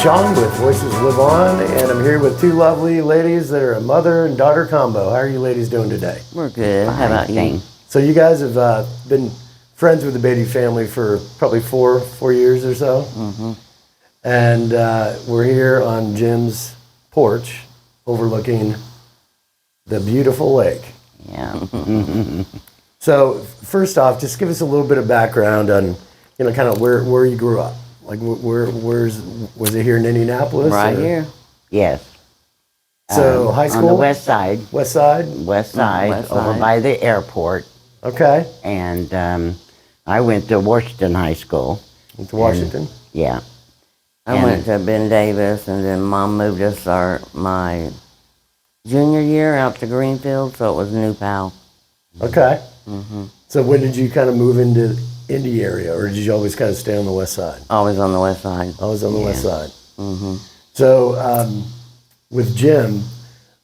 Sean with Voices Live On, and I'm here with two lovely ladies that are a mother and daughter combo. How are you ladies doing today? We're good. How about you? So you guys have been friends with the Beatty family for probably four years or so. Mm-hmm. And we're here on Jim's porch overlooking the beautiful lake. Yeah. So first off, just give us a little bit of background on, kind of where you grew up. Like, was it here in Indianapolis? Right here. Yes. So high school? On the west side. West side? West side, over by the airport. Okay. And I went to Washington High School. Went to Washington? Yeah. I went to Ben Davis, and then Mom moved us my junior year out to Greenfield, so it was New Pal. Okay. Mm-hmm. So when did you kind of move into Indy area, or did you always kind of stay on the west side? Always on the west side. Always on the west side. Mm-hmm. So with Jim,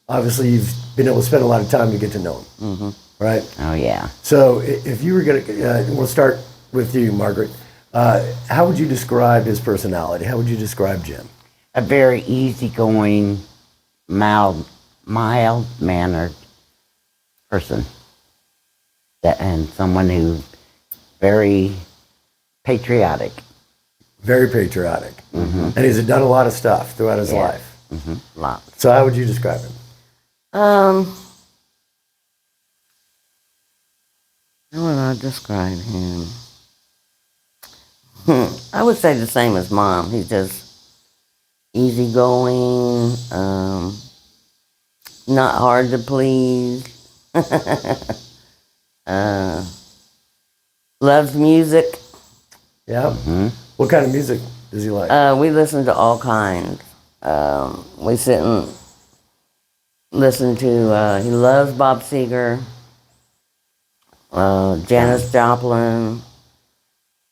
obviously you've been able to spend a lot of time to get to know him, Mm-hmm. right? Oh, yeah. So if you were going to, we'll start with you, Margaret. How would you describe his personality? How would you describe Jim? A very easygoing, mild-mannered person. And someone who's very patriotic. Very patriotic. Mm-hmm. And he's done a lot of stuff throughout his life. Mm-hmm. Lots. So how would you describe him? How would I describe him? I would say the same as Mom. He's just easygoing, not hard to please. Loves music. Yeah. Mm-hmm. What kind of music does he like? We listen to all kinds. We sit and listen to, he loves Bob Seger, Janis Joplin,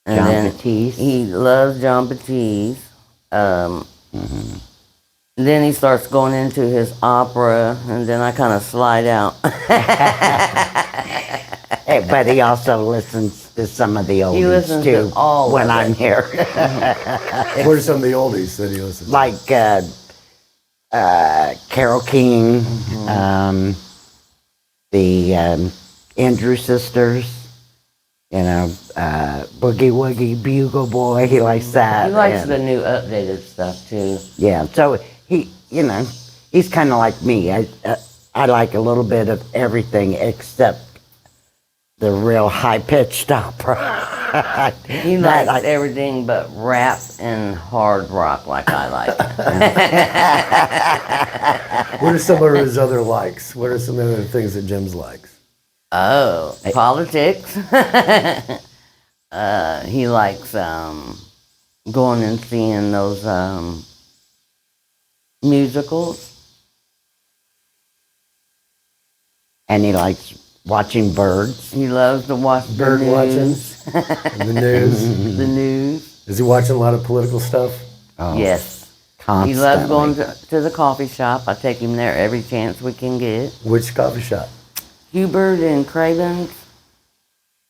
and John then Batiste. he loves John Batiste. Then he starts going into his opera, and then I kind of slide out. Hey, but he also listens to some of the oldies, He listens too, to all when of I'm it. here. What are some of the oldies that he listens to? Like Carole King, the Andrew Sisters, Boogie Woogie, Bugle Boy, he likes that. He likes and, the new updated stuff, too. Yeah, so he, he's kind of like me. I like a little bit of everything except the real high-pitched opera. He likes everything but rap and hard rock like I like. What are some of his other likes? What are some of the things that Jim's likes? Oh, politics. He likes going and seeing those musicals. And he likes watching birds. He loves to watch Bird the news. watching? The news? The news. Is he watching a lot of political stuff? Oh, Yes. constantly. He loves going to the coffee shop. I take him there every chance we can get. Which coffee shop? Hubert and Craven's.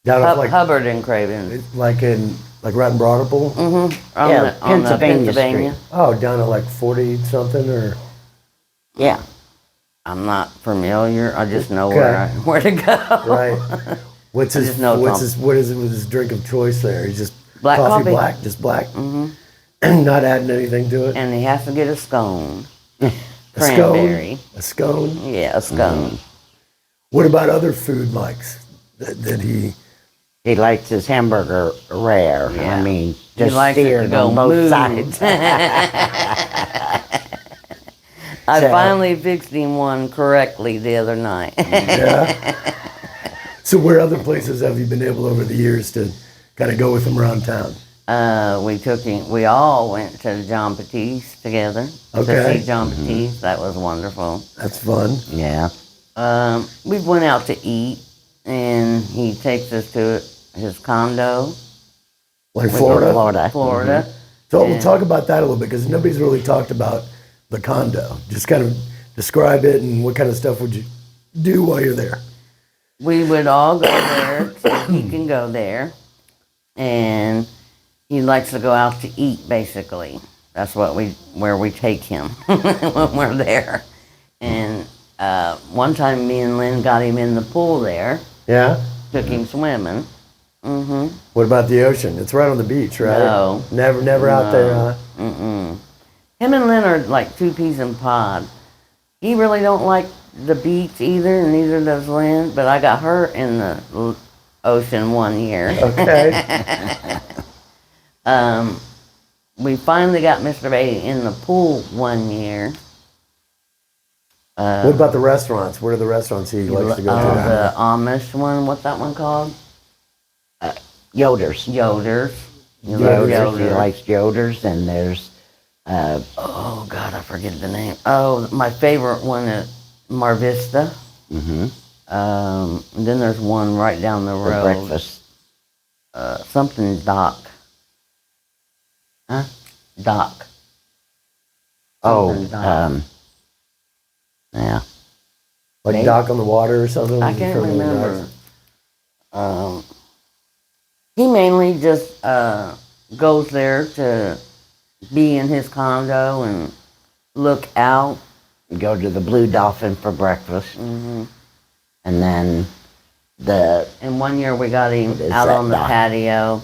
Down off Hubbard and Craven's. like right in Broadable? Mm-hmm. Yeah, On the Pennsylvania Pennsylvania. Street. Oh, down at like 40 something or? Yeah. I'm not familiar. I just know Okay. where to go. Right. What's I his, just know what Tom. is it with his drink of choice there? He's just Black coffee. black, just black? Mm-hmm. Not adding anything to it? And he has to get a scone. A Cranberry. scone? A scone? Yeah, a scone. What about other food likes that he... He likes his hamburger rare. Yeah. I mean, He just likes it to seared go on both moo. sides. I So- finally fixed him one correctly the other night. Yeah? So where other places have you been able over the years to kind of go with him around town? We all went to John Batiste together to Okay. see John Batiste. That was wonderful. That's fun. Yeah. We went out to eat, and he takes us to his condo. Like Florida? Florida. So we'll talk about that a little bit because nobody's really talked about the condo. Just kind of describe it and what kind of stuff would you do while you're there? We would all go there so he can go there. And he likes to go out to eat, basically. That's where we take him when we're there. And one time, me and Lynn got him in the pool there. Yeah. Took him swimming. Mm-hmm. What about the ocean? It's right on the beach, right? No. Never out there, huh? Mm-mm. Him and Lynn are like two peas in a pod. He really don't like the beach either, and neither does Lynn. But I got her in the ocean one year. Okay. We finally got Mr. Beatty in the pool one year. What about the restaurants? Where are the restaurants he likes to go to? The Amish one, what's that one called? Yoder's. Yoder's. He likes Yoder's, and there's, oh God, I forget the name. Oh, my favorite one is Mar Vista. And then there's one right down the for road. breakfast. Something Dock. Huh? Dock. Oh, Something Dock. yeah. Like Maybe. Dock on the Water or something? I can't From the remember. docks? He mainly just goes there to be in his condo and look out. We go to the Blue Dolphin for breakfast. Mm-hmm. And then And one year we got him What is out that, on the Doc? patio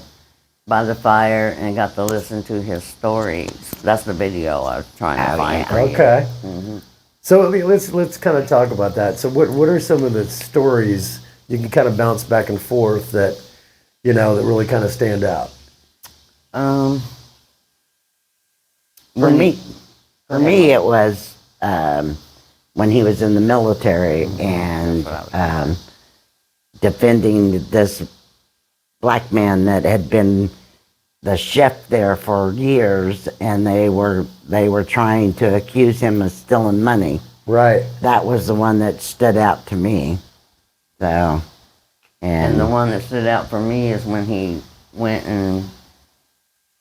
by the fire and got to listen to his stories. That's the video I was trying to Oh, find yeah. for you. Okay. Mm-hmm. So I mean, let's kind of talk about that. So what are some of the stories you can kind of bounce back and forth that that really kind of stand out? for me, it was when he was in the military and defending this black man that had been the chef there for years, and they were trying to accuse him of stealing money. Right. That was the one that stood out to me. So, And the one that stood out for me is when he went and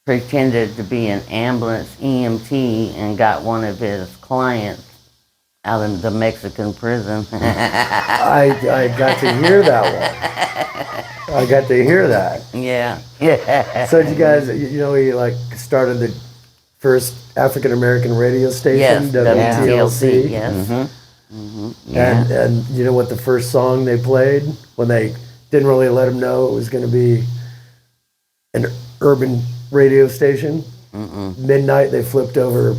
pretended to be an ambulance EMT and got one of his clients out of the Mexican prison. I got to hear that one. I got to hear that. Yeah. So did you guys, he like started the first African American radio station, Yes, WTLC. yes. And you know what the first song they played when they didn't really let them know it was going to be an urban radio station? Midnight, they flipped over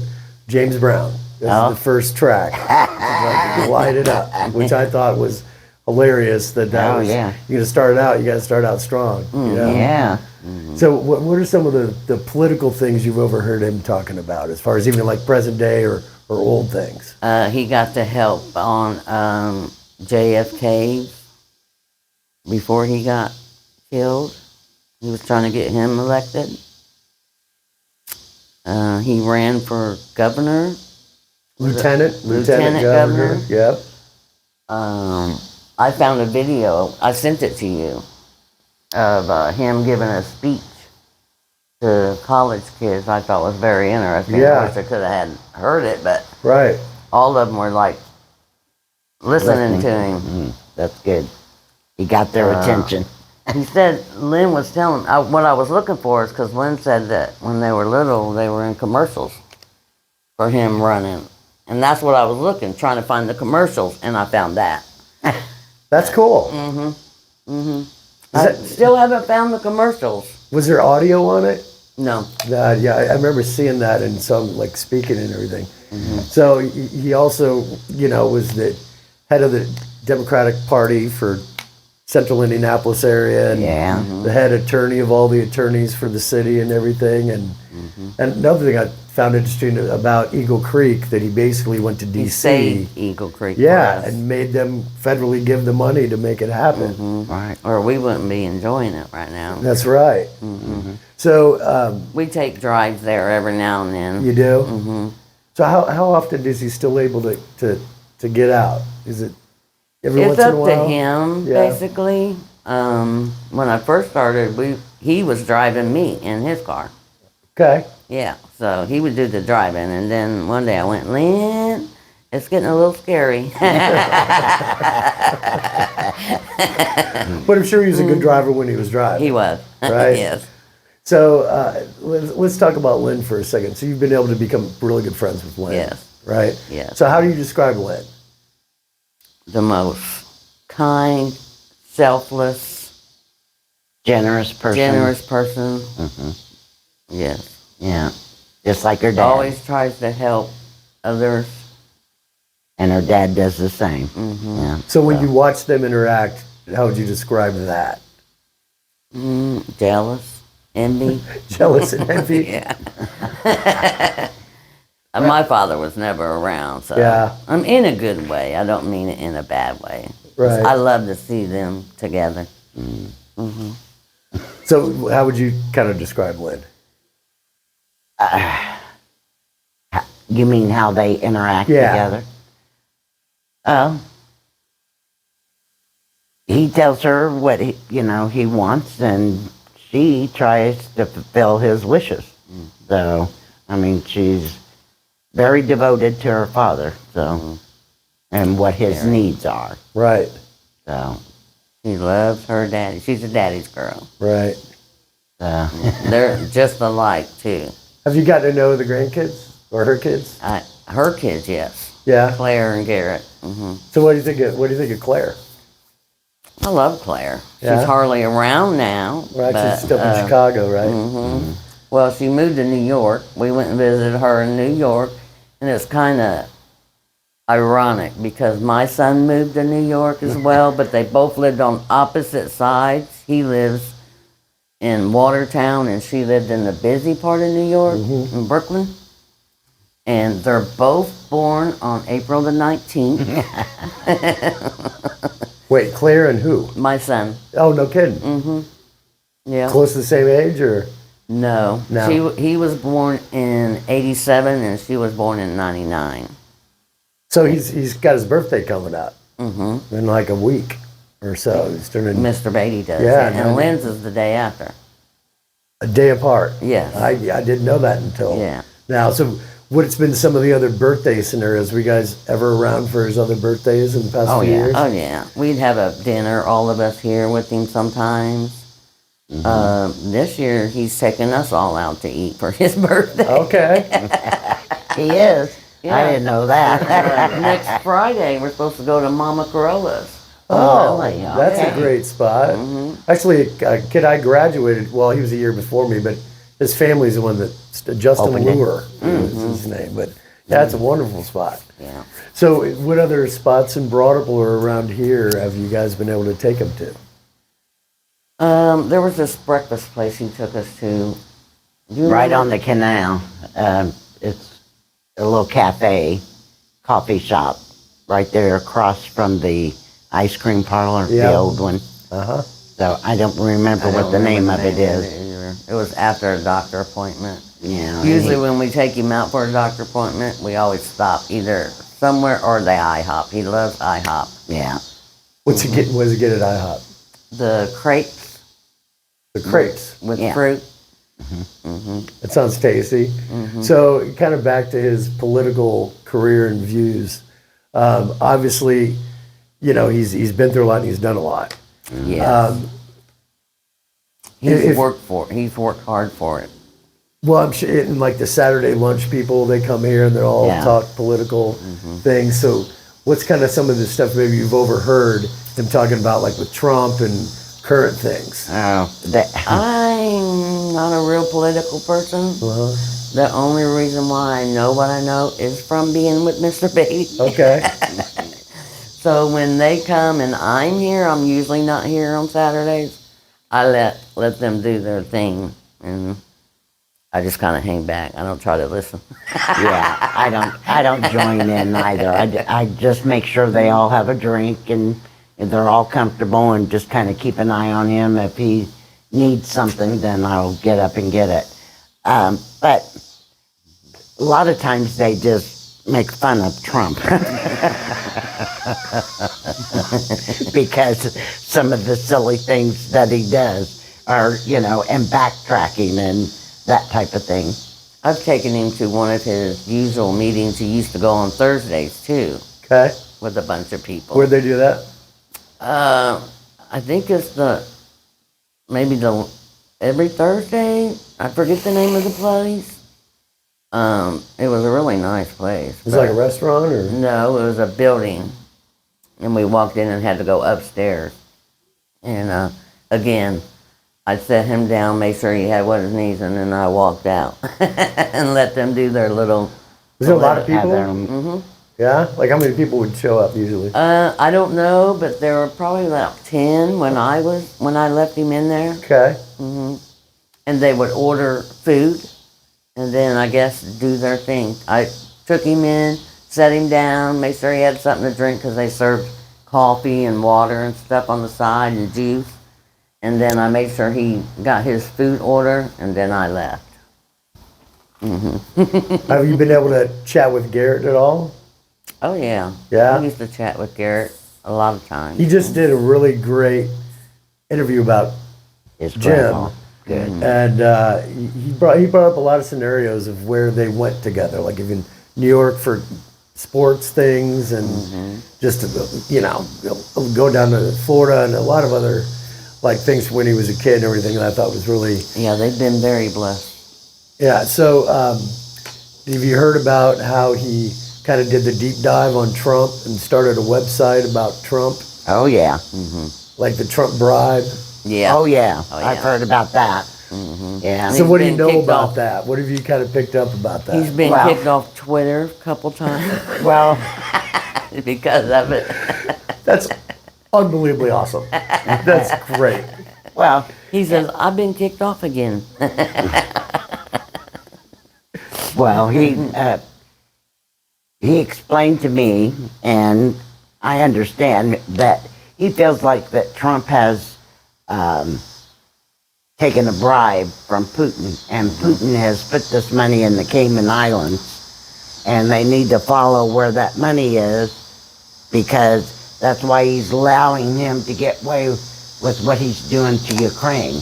James Brown. This is the first track. Like, light it up, which I thought was hilarious. That was, yeah. you got to start out strong. Yeah. So what are some of the political things you've overheard him talking about, as far as even like present day or old things? He got to help on JFK before he got killed. He was trying to get him elected. He ran for governor. Lieutenant Lieutenant governor. governor? Yep. I found a video, I sent it to you, of him giving a speech to college kids. I thought was very interesting. Yeah. I wish I could have heard it, but Right. all of them were like listening to him. That's good. He got their attention. He said, Lynn was telling, what I was looking for is because Lynn said that when they were little, they were in commercials for him running. And that's what I was trying to find the commercials, and I found that. That's cool. I still haven't found the commercials. Was there audio on it? No. Yeah, I remember seeing that in some, like, speaking and everything. So he also, was the head of the Democratic Party for Central Indianapolis area, and Yeah. the head attorney of all the attorneys for the city and everything. And another thing I found interesting about Eagle Creek, that he basically went to He D.C. saved Eagle Creek for Yeah, us. and made them federally give the money to make it happen. Right. Or we wouldn't be enjoying it right now. That's right. So We take drives there every now and then. you do. So how often is he still able to get out? Is it every It's once in up a to while? him, Yeah. basically. When I first started, he was driving me in his car. Okay. Yeah, so he would do the driving, and then one day I went, Lynn, it's getting a little scary. But I'm sure he was a good driver when he was driving. He was. Right? Yes. So let's talk about Lynn for a second. So you've been able to become really good friends with Lynn. Yes. Right? Yes. So how do you describe Lynn? The most kind, selfless, Generous person. Yes. Yeah. Just like her dad. Always tries to help others. And her dad does the same. Yeah. So when you watch them interact, how would you describe that? Jealous, envy. Jealous and envy? Yeah. My father was never around, so Yeah. I'm in a good way. I don't mean it in a bad way. Right. I love to see them together. So how would you kind of describe Lynn? You mean how they interact Yeah. together? He tells her what he wants, and she tries to fulfill his wishes. So, I mean, she's very devoted to her father. So, and what his needs are. Right. So, She loves her daddy. She's a daddy's girl. Right. They're just alike too. Have you gotten to know the grandkids or her kids? Her kids, yes. Yeah. Claire and Garrett. So what do you think of Claire? I love Claire. Yeah? She's hardly around now. Right, but, she's still in Chicago, right? Well, she moved to New York. We went and visited her in New York, and it's kind of ironic because my son moved to New York as well, but they both lived on opposite sides. He lives in Watertown, and she lived in the busy part of New York, in Brooklyn. And they're both born on April the 19th. Wait, Claire and who? My son. Oh, no kidding. Yeah. Close to the same age, or? No. No. He was born in 87, and she was born in 99. So he's got his birthday coming up in like a week or so. He's turning Mr. Beatty does. Yeah, And no. Lynn's is the day after. a day apart. Yes. I didn't know that until Yeah. now. So what's been some of the other birthday scenarios? Were you guys ever around for his other birthdays in the past few years? Oh, yeah. We'd have a dinner, all of us here with him sometimes. This year, he's taking us all out to eat for his birthday. Okay. he is. Yeah. I didn't know that. Next Friday, we're supposed to go to Mama Corolla's. Oh, really? that's a Okay. great spot. Actually, a kid I graduated, well, he was a year before me, but his family's the one that, Justin Opened it. Lure is his name. But yeah, it's a wonderful spot. Yeah. So what other spots in Broadway or around here have you guys been able to take him to? There was this breakfast place he took us to. Do you Right remember? on the canal. It's a little cafe, coffee shop, right there across from the ice cream parlor, Yeah. the old one. Uh-huh. So I don't remember I what don't the name remember of it is. either. It was after a doctor appointment. Yeah. Usually when we take him out for a doctor appointment, we always stop either somewhere or the IHOP. He loves IHOP. Yeah. What's he getting? What does he get at IHOP? The crepes The crepes. with Yeah. fruit. That sounds tasty. So, kind of back to his political career and views. Obviously, he's been through a lot and he's done a lot. Yes. if- He's worked for it. He's worked hard for it. Well, I'm sure, and like the Saturday lunch people, they come here and they're all Yeah. talk political things. So, what's kind of some of the stuff maybe you've overheard him talking about, like with Trump and current things? Oh, I'm not a real political person. The only reason why I know what I know is from being with Mr. Beatty. Okay. So when they come and I'm here, I'm usually not here on Saturdays. I let them do their thing, and I just kind of hang back. I don't try to listen. yeah. I don't join in either. I just make sure they all have a drink and they're all comfortable and just kind of keep an eye on him. If he needs something, then I'll get up and get it. But a lot of times they just make fun of Trump because some of the silly things that he does are, and backtracking and that type of thing. I've taken him to one of his usual meetings. He used to go on Thursdays too, Okay. with a bunch of people. Where'd they do that? I think it's maybe the every Thursday. I forget the name of the place. It was a really nice place. It was like a restaurant, or No, it was a building, and we walked in and had to go upstairs. And again, I set him down, made sure he had what his needs, and then I walked out and let them do their little. was there a lot of Have people? their- Mm-hmm. Yeah, like how many people would show up usually? I don't know, but there were probably about 10 when I left him in there. Okay. And they would order food, and then I guess do their thing. I took him in, set him down, made sure he had something to drink because they served coffee and water and stuff on the side and juice. And then I made sure he got his food order, and then I left. Have you been able to chat with Garrett at all? Oh yeah. Yeah? I used to chat with Garrett a lot of times. He just did a really great interview about His Jim. grandpa. Good. And he brought up a lot of scenarios of where they went together, like even New York for sports things, and just to, go down to Florida and a lot of other like things when he was a kid and everything. That I thought was really Yeah, they've been very blessed. yeah. So have you heard about how he kind of did the deep dive on Trump and started a website about Trump, Oh, yeah. like the Trump bribe? Yeah. Oh, yeah. Oh, I've yeah. heard about that. Yeah. So what do you been know kicked about off. that? What have you kind of picked up about that? He's been Wow. kicked off Twitter a couple times Well, because of it. That's unbelievably awesome. That's great. well, He says, I've been kicked off again. Well, he explained to me, and I understand that he feels like that Trump has taken a bribe from Putin, and Putin has put this money in the Cayman Islands, and they need to follow where that money is, because that's why he's allowing him to get away with what he's doing to Ukraine.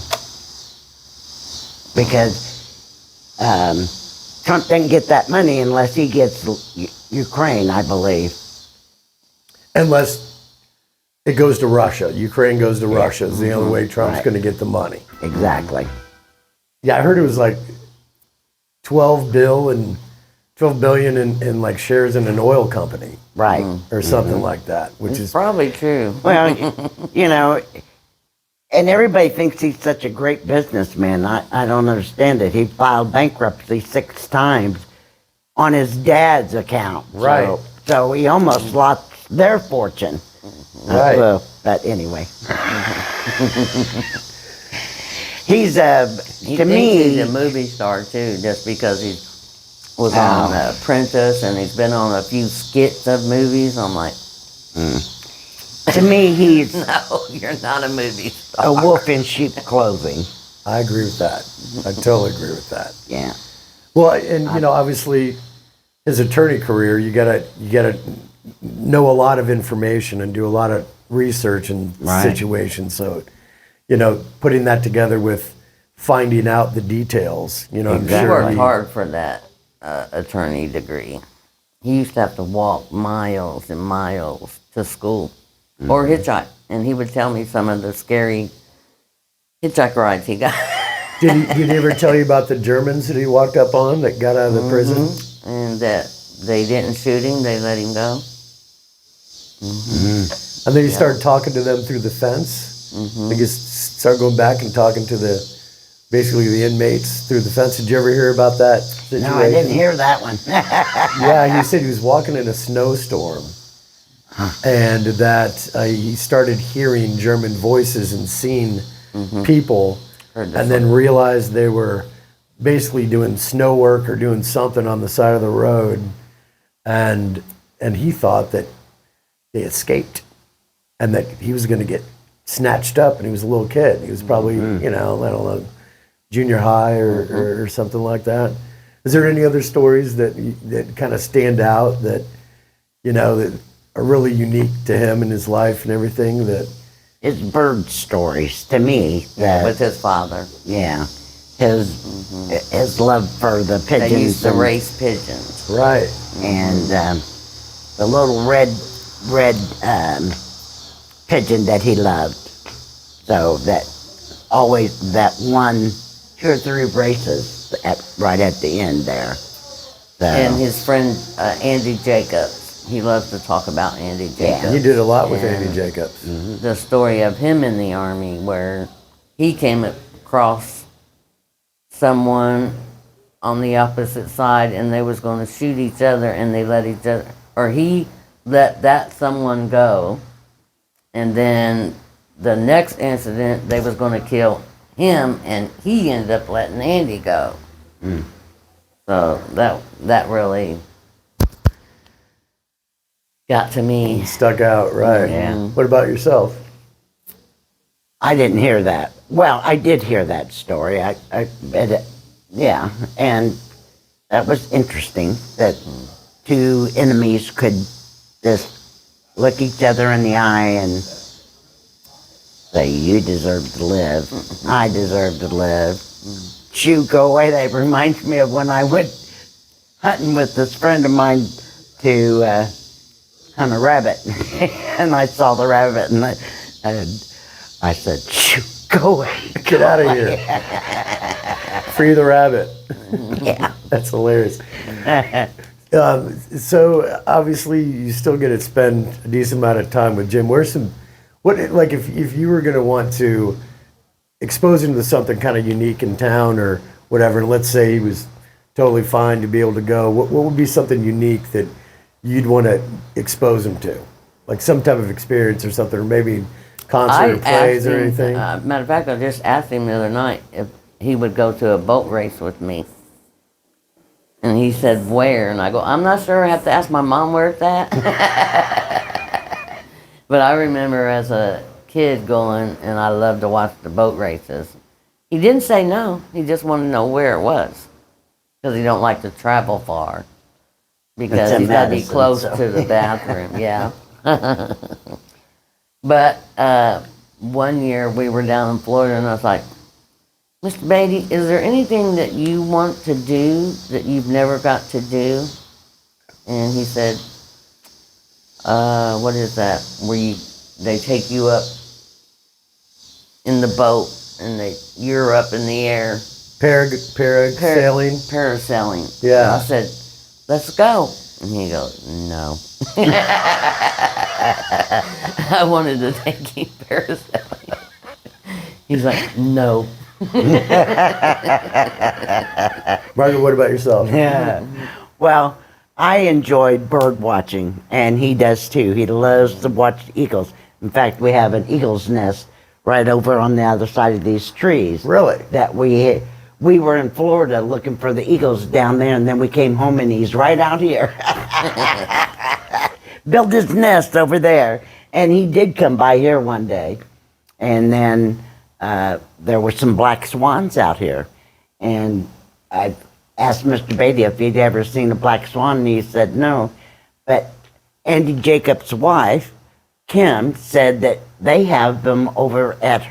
Because Trump didn't get that money unless he gets Ukraine, I believe. Unless it goes to Russia. Ukraine goes to Russia is the only way Trump's Right. going to get the money. Exactly. Yeah, I heard it was like 12 billion in like shares in an oil company Right. or something like that, which It's is probably true. Well, you know, and everybody thinks he's such a great businessman. I don't understand it. He filed bankruptcy 6 times on his dad's account. Right. So he almost lost their fortune. Right. But anyway. He's He to thinks me, he's a movie star too, just because he was on Apprentice and he's been on a few skits of movies. I'm like, to me, he's no, you're not a movie star. a wolf in sheep clothing. I agree with that. I totally agree with that. Yeah. Well, and obviously his attorney career, you gotta know a lot of information and do a lot of research and Right. situations. So, putting that together with finding out the details, I'm He sure worked he- hard for that attorney degree. He used to have to walk miles and miles to school or hitchhike. And he would tell me some of the scary hitchhike rides he got. Did he ever tell you about the Germans that he walked up on that got out of the prison? And that they didn't shoot him, they let him go. And then he started talking to them through the fence. I guess started going back and talking to basically the inmates through the fence. Did you ever hear about that situation? No, I didn't hear that one. Yeah, he said he was walking in a snowstorm, and that he started hearing German voices and seeing people, Heard and then realized they were basically doing snow work or doing something on the side of the road, and he thought that they escaped, and that he was going to get snatched up, and he was a little kid. He was probably, I don't know, junior high or something like that. Is there any other stories that kind of stand out that, that are really unique to him and his life and everything that? His bird stories to me. With his father. Yeah. His love for the pigeons. They used to and- race pigeons. Right. and the little red pigeon that he loved. So that always that one, 2 or 3 races right at the end there. So, And his friend Andy Jacobs, he loves to talk about Andy Jacobs. You did a lot with And Andy Jacobs. the story of him in the Army, where he came across someone on the opposite side and they was going to shoot each other, and they let each other, or he let that someone go, and then the next incident they was going to kill him, and he ended up letting Andy go. So that really got to me. Stuck out, right. Yeah. What about yourself? I didn't hear that. Well, I did hear that story. I read it. Yeah, and that was interesting that 2 enemies could just look each other in the eye and say, "You deserve to live. I deserve to live." Shoo, go away. That reminds me of when I went hunting with this friend of mine to hunt a rabbit, and I saw the rabbit, and I said, "Shoo, go away. Get out of here. Free the rabbit." Yeah. That's hilarious. So obviously you still get to spend a decent amount of time with Jim. Like if you were going to want to expose him to something kind of unique in town or whatever, and let's say he was totally fine to be able to go, what would be something unique that you'd want to expose him to? Like some type of experience or something, or maybe concert or plays or anything? Matter of fact, I just asked him the other night if he would go to a boat race with me. And he said, "Where?" And I go, "I'm not sure. I have to ask my mom where it's at." But I remember as a kid going, and I loved to watch the boat races. He didn't say no. He just wanted to know where it was, because he don't like to travel far, because in he's got to be Madison, close so. to the bathroom. Yeah. But one year we were down in Florida, and I was like, "Mr. Beatty, is there anything that you want to do that you've never got to do?" And he said, "What is that? Where they take you up in the boat and you're up in the air." Parasailing? Parasailing. Yeah. And I said, "Let's go." And he goes, "No." I wanted to take him parasailing. He's like, "No." Margaret, what about yourself? Yeah. Well, I enjoyed bird watching, and he does too. He loves to watch eagles. In fact, we have an eagle's nest right over on the other side of these trees. Really? That we were in Florida looking for the eagles down there, and then we came home, and he's right out here. Built his nest over there, and he did come by here one day, and then there were some black swans out here, and I asked Mr. Beatty if he'd ever seen a black swan, and he said no. But Andy Jacobs' wife, Kim, said that they have them over at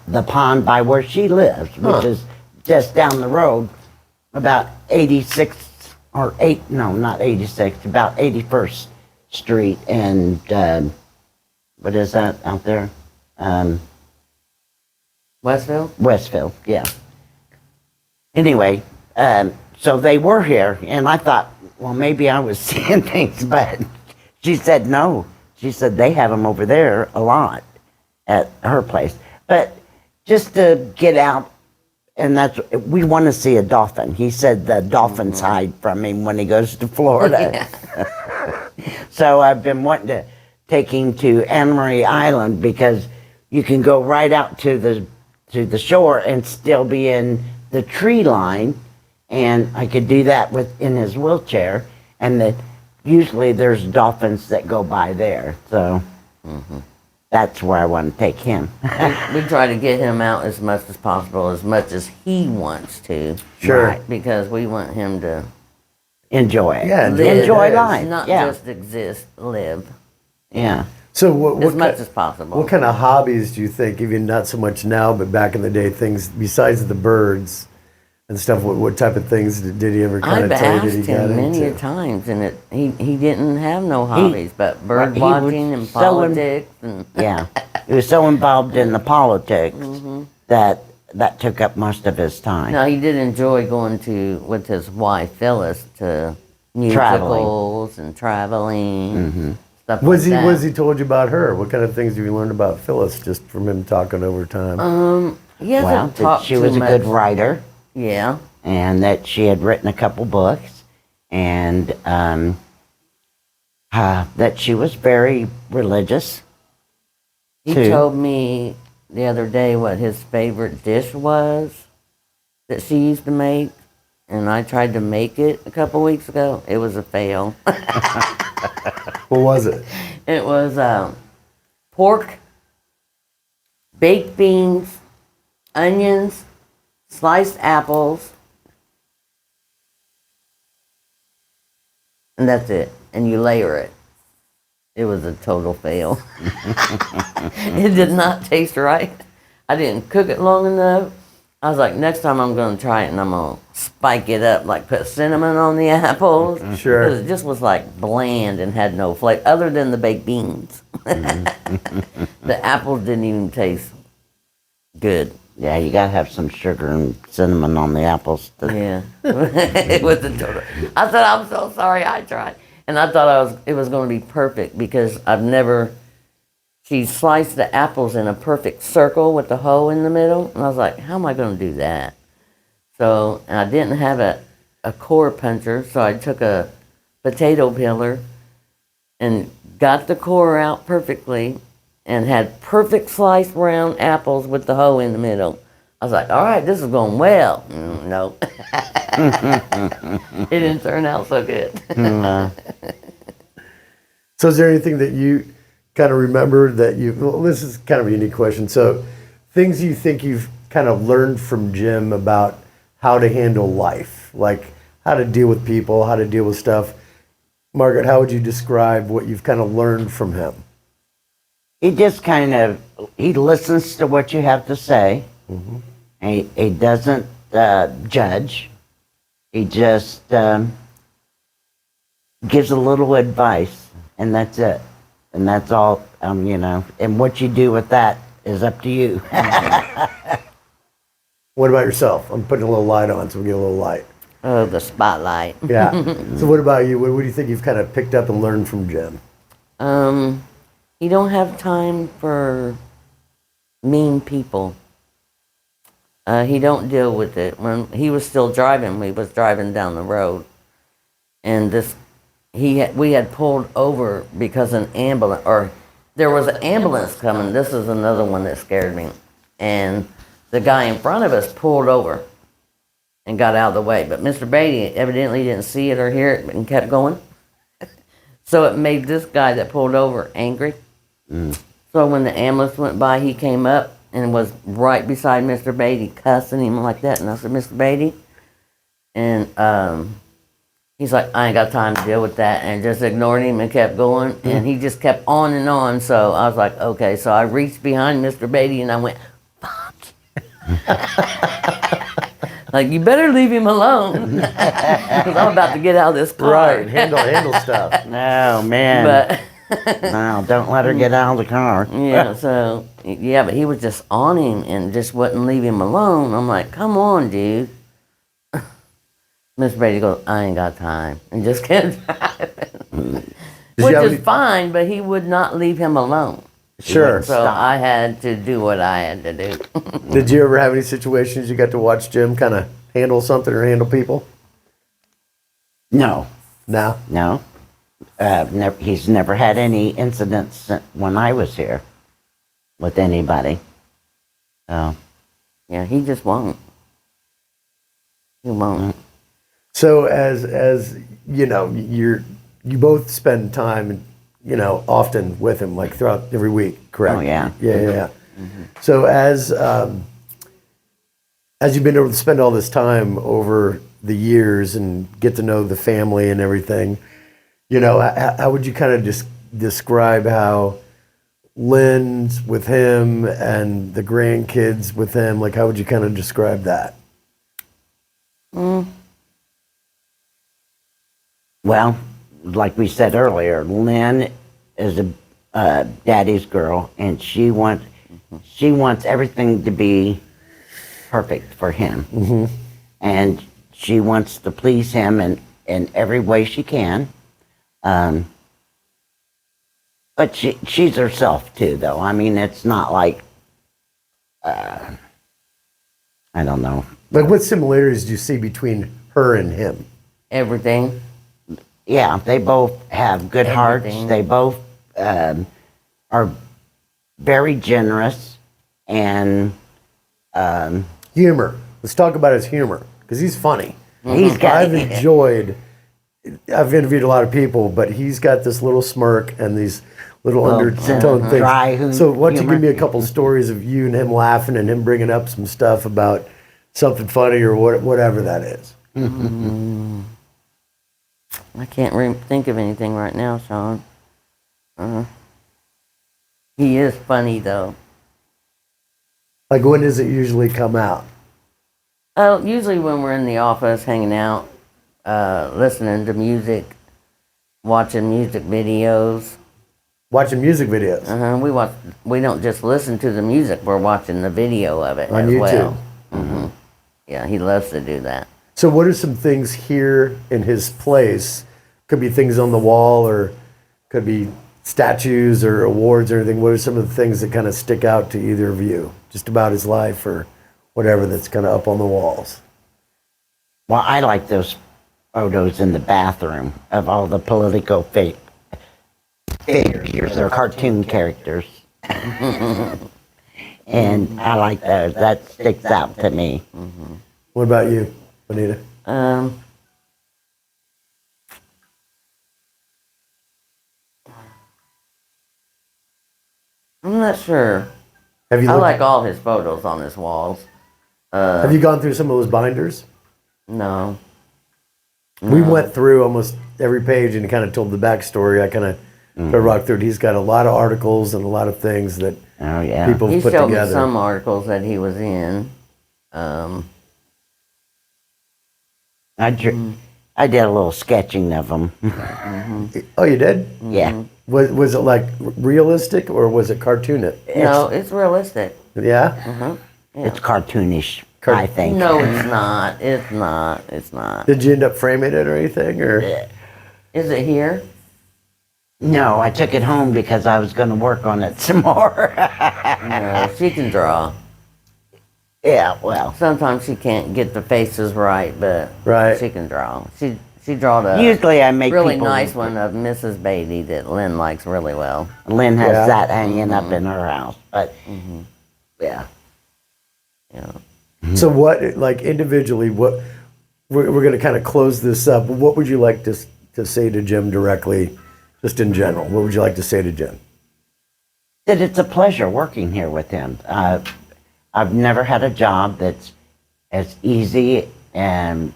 the pond by where she lives, which is just down the road, about 86th or not 86th, about 81st Street, and what is that out there? Westville? Westville, yeah. Anyway, so they were here, and I thought, well, maybe I was seeing things, but she said no. She said they have them over there a lot at her place. But just to get out, and we want to see a dolphin. He said the dolphins hide from him when he goes to Florida. Yeah. So I've been wanting to take him to Anna Marie Island, because you can go right out to the shore and still be in the tree line, and I could do that in his wheelchair, and usually there's dolphins that go by there, so that's where I want to take him. We try to get him out as much as possible, as much as he wants to. Sure. Right, because we want him to Enjoy it. Yeah, enjoy it. life. not yeah. just exist, live Yeah. So what as much as possible. What kind of hobbies do you think, even not so much now, but back in the day, things besides the birds and stuff, what type of things did he ever kind I've of tell you asked that he got him many into? a times, and he didn't have no hobbies, but bird he was watching and so politics and Yeah. He was so involved in the politics that took up most of his time. Now, he did enjoy going with his wife, Phyllis, to musicals and traveling, stuff Was like that. Was he told you about her? What kind of things have you learned about Phyllis just from him talking over time? He hasn't Well, that talked she too was a much. good writer, Yeah. and that she had written a couple books, and that she was very religious. He too. told me the other day what his favorite dish was that she used to make, and I tried to make it a couple weeks ago. It was a fail. What was it? It was pork, baked beans, onions, sliced apples, and that's it. And you layer it. It was a total fail. It did not taste right. I didn't cook it long enough. I was like, next time I'm going to try it and I'm going to spike it up, like put cinnamon on the apples. Sure. 'Cause it just was like bland and had no flavor, other than the baked beans. The apples didn't even taste good. Yeah, you gotta have some sugar and cinnamon on the apples. Yeah. It was a total. I said, I'm so sorry I tried. And I thought it was going to be perfect because she sliced the apples in a perfect circle with the hole in the middle. And I was like, how am I going to do that? So, and I didn't have a core puncher, so I took a potato peeler and got the core out perfectly and had perfect sliced round apples with the hole in the middle. I was like, all right, this is going well. No. It didn't turn out so good. So is there anything that you kind of remember that well, this is kind of a unique question. So things you think you've kind of learned from Jim about how to handle life, like how to deal with people, how to deal with stuff. Margaret, how would you describe what you've kind of learned from him? He just he listens to what you have to say. And he doesn't judge. He just gives a little advice, and that's it. And that's all, and what you do with that is up to you. What about yourself? I'm putting a little light on so we get a little light. Oh, the spotlight. Yeah. So what about you? What do you think you've kind of picked up and learned from Jim? He don't have time for mean people. He don't deal with it. When he was still driving, we was driving down the road, and we had pulled over because there was an ambulance coming. This is another one that scared me, and the guy in front of us pulled over and got out of the way. But Mr. Beatty evidently didn't see it or hear it and kept going. So it made this guy that pulled over angry. So when the ambulance went by, he came up and was right beside Mr. Beatty, cussing him like that. And I said, Mr. Beatty? And he's like, I ain't got time to deal with that. And just ignored him and kept going. And he just kept on and on. So I was like, okay. So I reached behind Mr. Beatty and I went, fuck. Like, you better leave him alone. Because I'm about to get out of this car. Right. Handle stuff. No, man. But no, don't let her get out of the car. yeah, so, yeah, but he was just on him and just wouldn't leave him alone. I'm like, come on, dude. Miss Brady goes, I ain't got time. And just kept driving. Which is fine, but he would not leave him alone. Sure. So I had to do what I had to do. Did you ever have any situations you got to watch Jim kind of handle something or handle people? No. No? No. He's never had any incidents when I was here with anybody. So. Yeah, he just won't. He won't. So as you know, you both spend time, often with him, like throughout every week, correct? Oh yeah. Yeah. Mm-hmm. So as you've been able to spend all this time over the years and get to know the family and everything, how would you kind of just describe how Lynn's with him and the grandkids with him? Like, how would you kind of describe that? Well, like we said earlier, Lynn is a daddy's girl, and she wants everything to be perfect for him. And she wants to please him in every way she can. But she's herself too, though. I mean, it's not like, I don't know. Like, what similarities do you see between her and him? Everything. Yeah, they both have good hearts. Everything. They both are very generous and Humor. Let's talk about his humor, because he's funny. he's got. I've enjoyed. I've interviewed a lot of people, but he's got this little smirk and these little undertone things. dry So, why don't you humor. give me a couple stories of you and him laughing and him bringing up some stuff about something funny or whatever that is? I can't think of anything right now, Sean. He is funny, though. Like, when does it usually come out? Oh, usually when we're in the office hanging out, listening to music, watching music videos. Watching music videos We don't just listen to the music; we're watching the video of it on as YouTube. well. Yeah, he loves to do that. So, what are some things here in his place? Could be things on the wall, or could be statues or awards or anything. What are some of the things that kind of stick out to either of you, just about his life or whatever that's kind of up on the walls? Well, I like those photos in the bathroom of all the political figures. They're cartoon characters. And I like those. That sticks out to me. What about you, Bonita? I'm not sure. Have you I looked, like all his photos on his walls. have you gone through some of those binders? No. We went through almost every page and kind of told the backstory. I kind of rocked through it. He's got a lot of articles and a lot of things that Oh, yeah. people He have put showed together. me some articles that he was in. I did a little sketching of them. Oh, you did? Yeah. Was it like realistic or was it cartoonish? No, it's realistic. Yeah? It's cartoonish, I think. No, it's not. It's not. It's not. Did you end up framing it or anything? Or Is it here? No, I took it home because I was going to work on it some more. No, she can draw. Yeah, well, Sometimes she can't get the faces right, but Right. she can draw. She drawed a usually I make really people. nice one of Mrs. Beatty that Lynn likes really well. Lynn has Yeah. that hanging up in her house, but yeah. Yeah. so what, like individually, what we're going to kind of close this up. What would you like to say to Jim directly, just in general? What would you like to say to Jim? That it's a pleasure working here with him. I've never had a job that's as easy and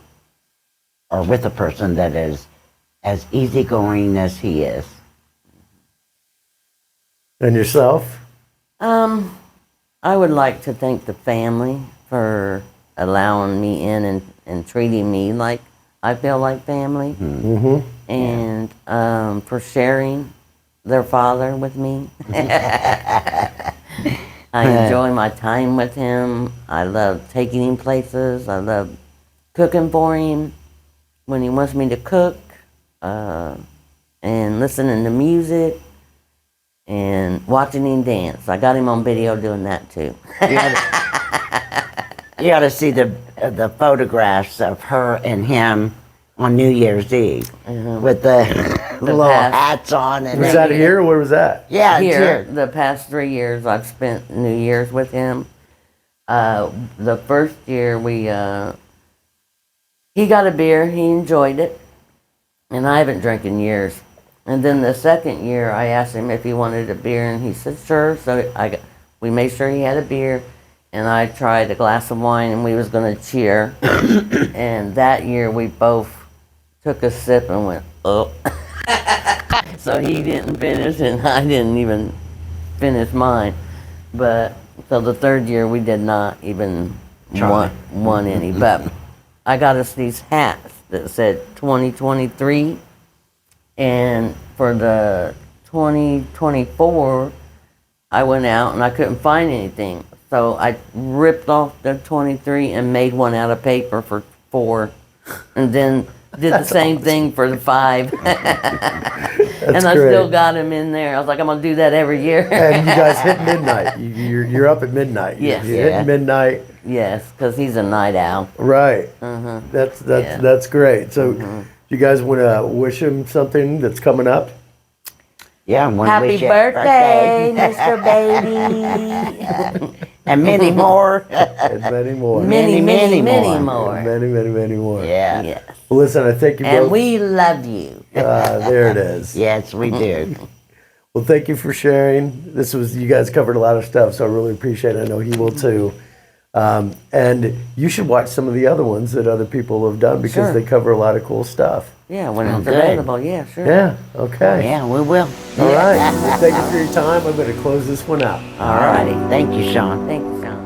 or with a person that is as easygoing as he is. And yourself? I would like to thank the family for allowing me in and treating me like I feel like family. And for sharing their father with me. I enjoy my time with him. I love taking him places. I love cooking for him when he wants me to cook, and listening to music and watching him dance. I got him on video doing that too. You ought to see the photographs of her and him on New Year's Eve with the little hats on. And Was that here or where was that? Yeah, it's Here, here. the past 3 years, I've spent New Year's with him. The first year he got a beer, he enjoyed it, and I haven't drank in years. And then the second year, I asked him if he wanted a beer, and he said sure. So we made sure he had a beer, and I tried a glass of wine, and we was gonna cheer. And that year, we both took a sip and went, oh. So he didn't finish, and I didn't even finish mine. But so the third year, we did not even want any. But I got us these hats that said 2023, and for the 2024, I went out and I couldn't find anything. So I ripped off the 23 and made one out of paper for 4, and then did the same thing for the 5. And I great. still got him in there. I was like, I'm gonna do that every year. And you guys hit midnight. You're up at midnight. Yes. You're hitting midnight. Yes, because he's a night owl. Right. Mm-hmm. That's great. So, you guys want to wish him something that's coming up? Yeah, one Happy wish you- birthday, Mr. Baby. and many more. And many more. Many, Many, many, many many more. more. Many, many, many more. Yeah. Yes. Well, listen, I thank you And both. we love you. There it is. Yes, we do. Well, thank you for sharing. You guys covered a lot of stuff, so I really appreciate it. I know he will too. And you should watch some of the other ones that other people have done because Sure. they cover a lot of cool stuff. Yeah, when it's Okay. available. Yeah, sure. Yeah, okay. Yeah, we will. All right. Well, thank you for your time. I'm going to close this one out. All righty. Thank you, Sean. Thank you, Sean.